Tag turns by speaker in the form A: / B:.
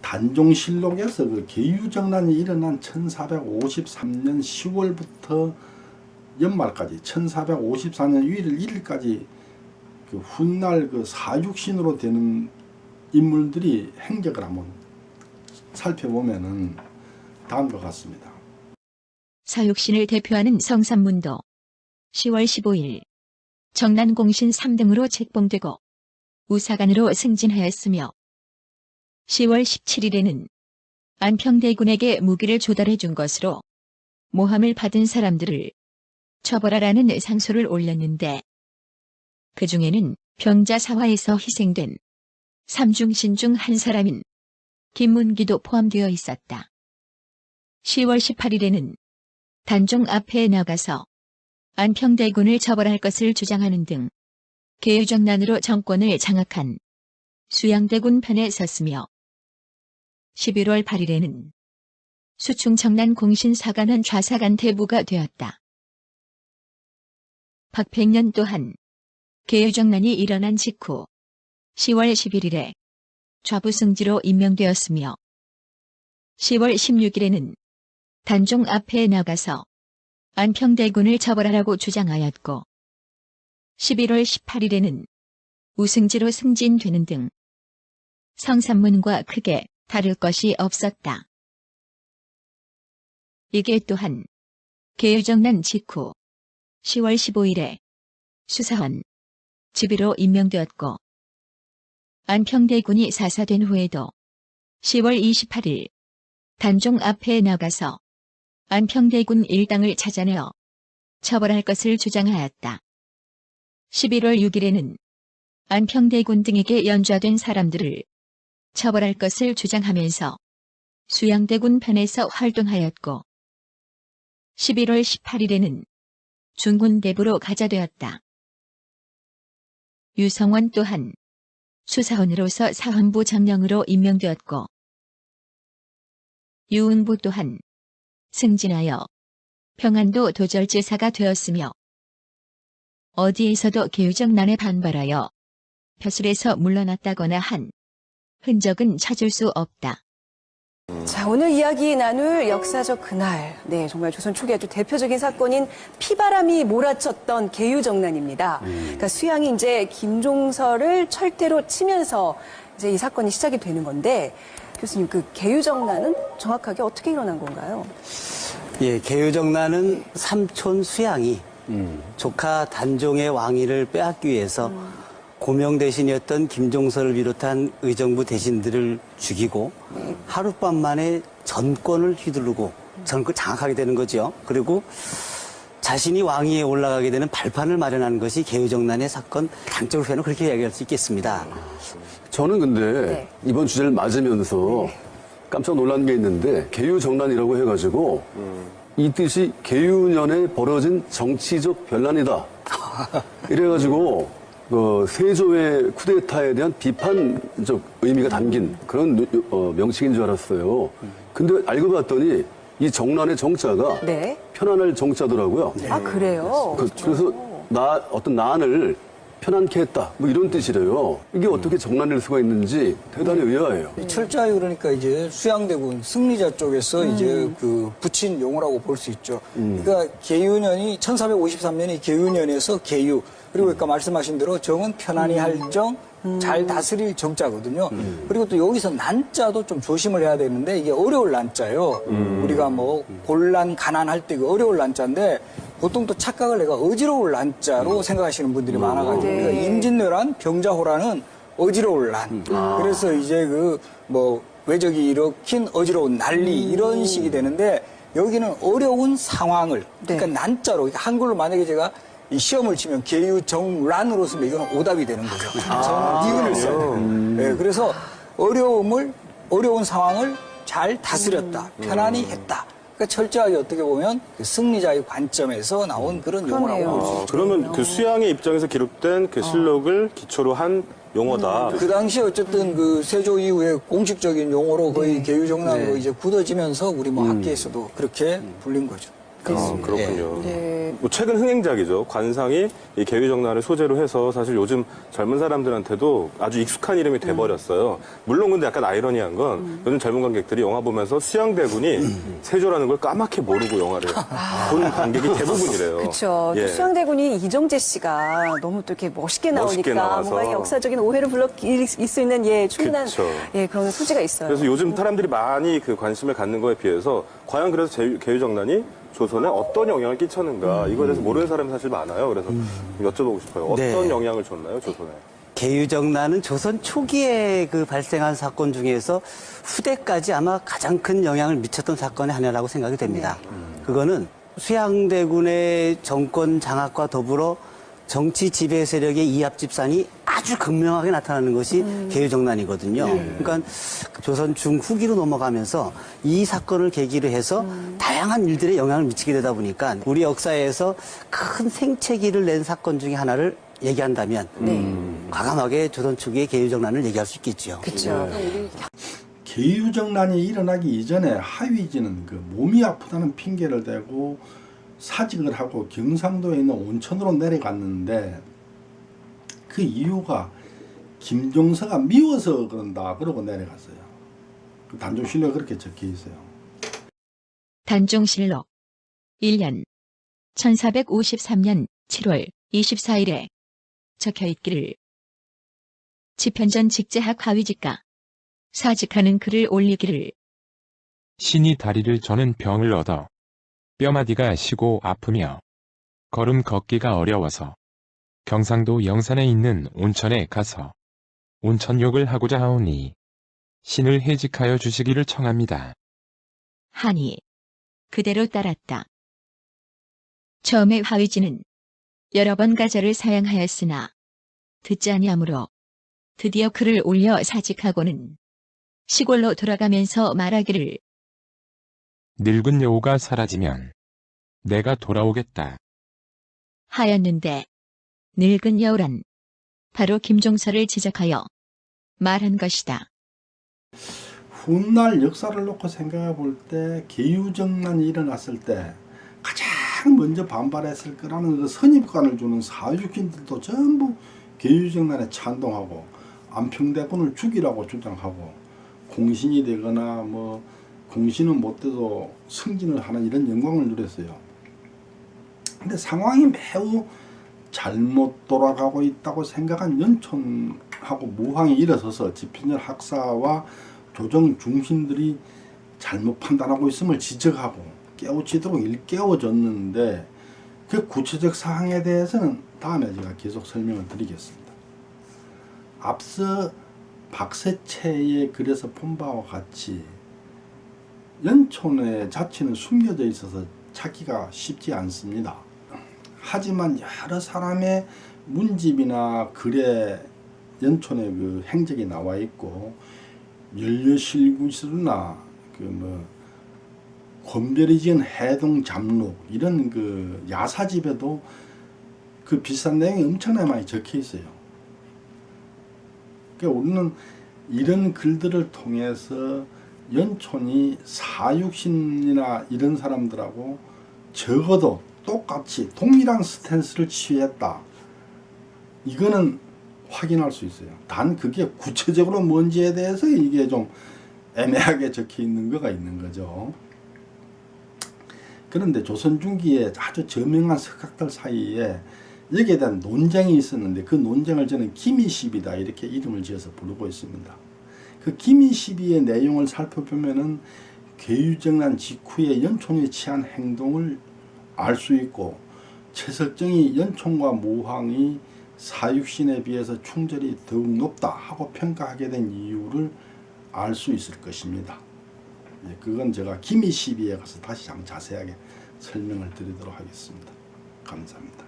A: 단종실록에서 그 계유정난이 일어난 1453년 10월부터 연말까지 1454년 1월 1일까지 그 훗날 그 사육신으로 되는 인물들이 행적을 한번 살펴보면은 다음과 같습니다.
B: 사육신을 대표하는 성삼문도 10월 15일 정난공신 3등으로 책봉되고 우사관으로 승진하였으며 10월 17일에는 안평대군에게 무기를 조달해 준 것으로 모함을 받은 사람들을 처벌하라는 상소를 올렸는데 그 중에는 병자사화에서 희생된 삼중신 중 한 사람인 김문기도 포함되어 있었다. 10월 18일에는 단종 앞에 나가서 안평대군을 처벌할 것을 주장하는 등 계유정난으로 정권을 장악한 수양대군 편에 섰으며 11월 8일에는 수충청난 공신사관원 좌사관 대부가 되었다. 박백년 또한 계유정난이 일어난 직후 10월 11일에 좌부승지로 임명되었으며 10월 16일에는 단종 앞에 나가서 안평대군을 처벌하라고 주장하였고 11월 18일에는 우승지로 승진되는 등 성삼문과 크게 다를 것이 없었다. 이게 또한 계유정난 직후 10월 15일에 수사원 지비로 임명되었고 안평대군이 사사된 후에도 10월 28일 단종 앞에 나가서 안평대군 일당을 찾아내어 처벌할 것을 주장하였다. 11월 6일에는 안평대군 등에게 연좌된 사람들을 처벌할 것을 주장하면서 수양대군 편에서 활동하였고 11월 18일에는 중군대부로 가자되었다. 유성원 또한 수사원으로서 사헌부 정령으로 임명되었고 유은부 또한 승진하여 평안도 도절지사가 되었으며 어디에서도 계유정난에 반발하여 벼슬에서 물러났다거나 한 흔적은 찾을 수 없다.
C: 자, 오늘 이야기 나눌 역사적 그날. 네, 정말 조선 초기 아주 대표적인 사건인 피바람이 몰아쳤던 계유정난입니다. 그러니까 수양이 이제 김종서를 철퇴로 치면서 이제 이 사건이 시작이 되는 건데, 교수님, 그 계유정난은 정확하게 어떻게 일어난 건가요?
D: 예, 계유정난은 삼촌 수양이 조카 단종의 왕위를 빼앗기 위해서 고명 대신이었던 김종서를 비롯한 의정부 대신들을 죽이고 하룻밤 만에 전권을 휘두르고 전권을 장악하게 되는 거죠. 그리고 자신이 왕위에 올라가게 되는 발판을 마련하는 것이 계유정난의 사건 단적으로 보면 그렇게 이야기할 수 있겠습니다.
E: 저는 근데
C: 네.
E: 이번 주제를 맞으면서 깜짝 놀란 게 있는데 계유정난이라고 해가지고 이 뜻이 계유년에 벌어진 정치적 변란이다. 이래가지고 그 세조의 쿠데타에 대한 비판적 의미가 담긴 그런 명칭인 줄 알았어요. 근데 알고 봤더니 이 정난의 정자가
C: 네.
E: 편안할 정자더라고요.
C: 아, 그래요?
E: 그래서 어떤 난을 편안케 했다. 뭐 이런 뜻이래요. 이게 어떻게 정난일 수가 있는지 대단히 의아해요.
F: 철저하게 그러니까 이제 수양대군 승리자 쪽에서 이제 그 붙인 용어라고 볼 수 있죠. 그러니까 계유년이 1453년이 계유년에서 계유 그리고 아까 말씀하신 대로 정은 편안히 할 정, 잘 다스릴 정자거든요. 그리고 또 여기서 난자도 좀 조심을 해야 되는데 이게 어려울 난자예요. 우리가 뭐 곤란, 가난할 때 그 어려울 난자인데 보통 또 착각을 내가 어지러울 난자로 생각하시는 분들이 많아가지고 그러니까 임진왜란, 병자호란은 어지러울 난. 그래서 이제 그 뭐 외적이 일으킨 어지러운 난리 이런 식이 되는데 여기는 어려운 상황을 그러니까 난자로 그러니까 한글로 만약에 제가 이 시험을 치면 계유정란으로 쓰면 이거는 오답이 되는 거죠. 니은을 써야 돼요. 네, 그래서 어려운 상황을 잘 다스렸다. 편안히 했다. 그러니까 철저하게 어떻게 보면 승리자의 관점에서 나온 그런 용어라고 볼 수 있죠.
G: 그러면 그 수양의 입장에서 기록된 그 실록을 기초로 한 용어다.
F: 그 당시에 어쨌든 그 세조 이후에 공식적인 용어로 거의 계유정난으로 이제 굳어지면서 우리 뭐 학계에서도 그렇게 불린 거죠. 그렇습니다.
G: 그렇군요.
C: 네.
G: 뭐 최근 흥행작이죠. 관상이 이 계유정난을 소재로 해서 사실 요즘 젊은 사람들한테도 아주 익숙한 이름이 돼버렸어요. 물론 근데 약간 아이러니한 건 요즘 젊은 관객들이 영화 보면서 수양대군이 세조라는 걸 까맣게 모르고 영화를 본 관객이 대부분이래요.
C: 그렇죠.
G: 예.
C: 또 수양대군이 이정재 씨가 너무 또 이렇게 멋있게 나오니까
G: 멋있게 나와서.
C: 뭔가 역사적인 오해를 불러일으킬 수 있는 예, 충분한
G: 그쵸.
C: 예, 그런 소지가 있어요.
G: 그래서 요즘 사람들이 많이 그 관심을 갖는 거에 비해서 과연 그래서 계유정난이 조선에 어떤 영향을 끼쳤는가 이거에 대해서 모르는 사람이 사실 많아요. 그래서 여쭤보고 싶어요. 어떤
D: 네.
G: 영향을 줬나요, 조선에?
D: 계유정난은 조선 초기에 그 발생한 사건 중에서 후대까지 아마 가장 큰 영향을 미쳤던 사건의 하나라고 생각이 됩니다. 그거는 수양대군의 정권 장악과 더불어 정치 지배 세력의 이합 집산이 아주 극명하게 나타나는 것이 계유정난이거든요. 그러니까 조선 중후기로 넘어가면서 이 사건을 계기로 해서 다양한 일들에 영향을 미치게 되다 보니까 우리 역사에서 큰 생채기를 낸 사건 중에 하나를 얘기한다면 과감하게 조선 초기의 계유정난을 얘기할 수 있겠죠.
C: 그렇죠.
A: 계유정난이 일어나기 이전에 하위지는 그 몸이 아프다는 핑계를 대고 사직을 하고 경상도에 있는 온천으로 내려갔는데 그 이유가 김종서가 미워서 그런다 그러고 내려갔어요. 그 단종실록에 그렇게 적혀 있어요.
B: 단종실록 1년 1453년 7월 24일에 적혀 있기를 지편전 직제학 하위직가 사직하는 글을 올리기를
H: 신이 다리를 저는 병을 얻어 뼈마디가 시고 아프며 걸음 걷기가 어려워서 경상도 영산에 있는 온천에 가서 온천욕을 하고자 하오니 신을 해직하여 주시기를 청합니다.
B: 하니 그대로 따랐다. 처음에 하위지는 여러 번 가절을 사양하였으나 듣지 아니하므로 드디어 글을 올려 사직하고는 시골로 돌아가면서 말하기를
H: 늙은 여우가 사라지면 내가 돌아오겠다.
B: 하였는데 늙은 여우란 바로 김종서를 지적하여 말한 것이다.
A: 훗날 역사를 놓고 생각해 볼 때 계유정난이 일어났을 때 가장 먼저 반발했을 거라는 그 선입관을 주는 사육신들도 전부 계유정난에 찬동하고 안평대군을 죽이라고 주장하고 공신이 되거나 뭐 공신은 못 돼도 승진을 하는 이런 영광을 누렸어요. 근데 상황이 매우 잘못 돌아가고 있다고 생각한 연촌하고 무황이 일어서서 지편전 학사와 조정 중신들이 잘못 판단하고 있음을 지적하고 깨우치도록 일깨워줬는데 그 구체적 사항에 대해서는 다음에 제가 계속 설명을 드리겠습니다. 앞서 박세채의 글에서 본 바와 같이 연촌의 자치는 숨겨져 있어서 찾기가 쉽지 않습니다. 하지만 여러 사람의 문집이나 글에 연촌의 그 행적이 나와 있고 연료실구시나 권별이 지은 해동 잠록 이런 그 야사집에도 그 비슷한 내용이 엄청나게 많이 적혀 있어요. 그러니까 우리는 이런 글들을 통해서 연촌이 사육신이나 이런 사람들하고 적어도 똑같이 동일한 스탠스를 취했다. 이거는 확인할 수 있어요. 단 그게 구체적으로 뭔지에 대해서 이게 좀 애매하게 적혀 있는 거가 있는 거죠. 그런데 조선 중기에 아주 저명한 석학들 사이에 여기에 대한 논쟁이 있었는데 그 논쟁을 저는 기미시비다 이렇게 이름을 지어서 부르고 있습니다. 그 기미시비의 내용을 살펴보면은 계유정난 직후에 연촌이 취한 행동을 알 수 있고 최석정이 연촌과 모황이 사육신에 비해서 충절이 더욱 높다 하고 평가하게 된 이유를 알 수 있을 것입니다. 그건 제가 기미시비에 가서 다시 한번 자세하게 설명을 드리도록 하겠습니다. 감사합니다.